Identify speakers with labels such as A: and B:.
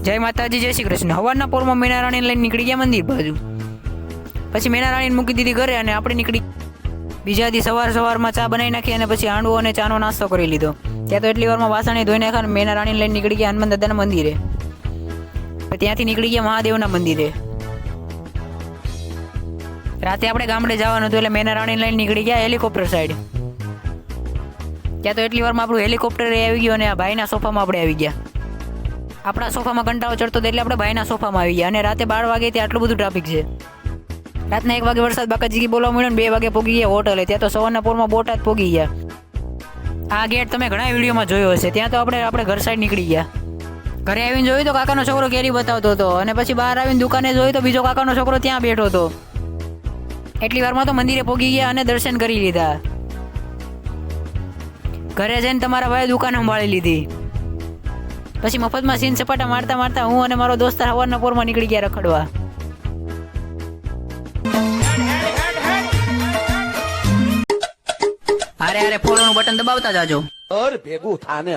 A: જય માતાજી, જય શ્રી કૃષ્ણ. હવારના પોરમાં મેના રાણીને લઈને નીકળી ગયા મંદિર બાજુ. પછી મેના રાણીને મૂકી દીધી ઘરે અને આપણે નીકળી બીજા દી સવારમાં ચા બનાવી નાખી અને પછી હાંડવો અને ચાનો નાસ્તો કરી લીધો. ત્યાં તો એટલી વારમાં વાસણે ધોઈ નાખ્યા અને મેના રાણીને લઈને નીકળી ગયા હનુમાન દાદાના મંદિરે. ત્યાંથી નીકળી ગયા મહાદેવના મંદિરે. રાતે આપણે ગામડે જવાનું હતું એટલે મેના રાણીને લઈને નીકળી ગયા હેલિકોપ્ટર સાઈડ. ત્યાં તો એટલી વારમાં આપણું હેલિકોપ્ટર આવી ગયું અને આ ભાઈના સોફામાં આપણે આવી ગયા. આપણા સોફામાં કંટાળો ચડતો હતો એટલે આપણે ભાઈના સોફામાં આવી ગયા. અને રાતે 12 વાગે ત્યાં આટલું બધું ટ્રાફિક છે. રાતના 1 વાગે વરસાદ બાકાજી બોલવા મળ્યો ને 2 વાગે પોગી ગયા હોટલે. ત્યાં તો સવારના પોરમાં બોટાદ પોગી ગયા. આ ગેટ તમે ઘણા વિડીયોમાં જોયો હશે. ત્યાં તો આપણે ઘર સાઈડ નીકળી ગયા. ઘરે આવીને જોયું તો કાકાનો છોકરો કેરી બતાવતો હતો અને પછી બહાર આવીને દુકાને જોયું તો બીજો કાકાનો છોકરો ત્યાં બેઠો હતો. એટલી વારમાં તો મંદિરે પોગી ગયા અને દર્શન કરી લીધા. ઘરે જઈને તમારા ભાઈ દુકાન સંભાળી લીધી. પછી મફતમાં સીન સપાટા મારતા મારતા હું અને મારો દોસ્તાર હવારના પોરમાં નીકળી ગયા રખડવા. અરે ફોલોનું બટન દબાવતા જાજો.
B: ભેગું થાને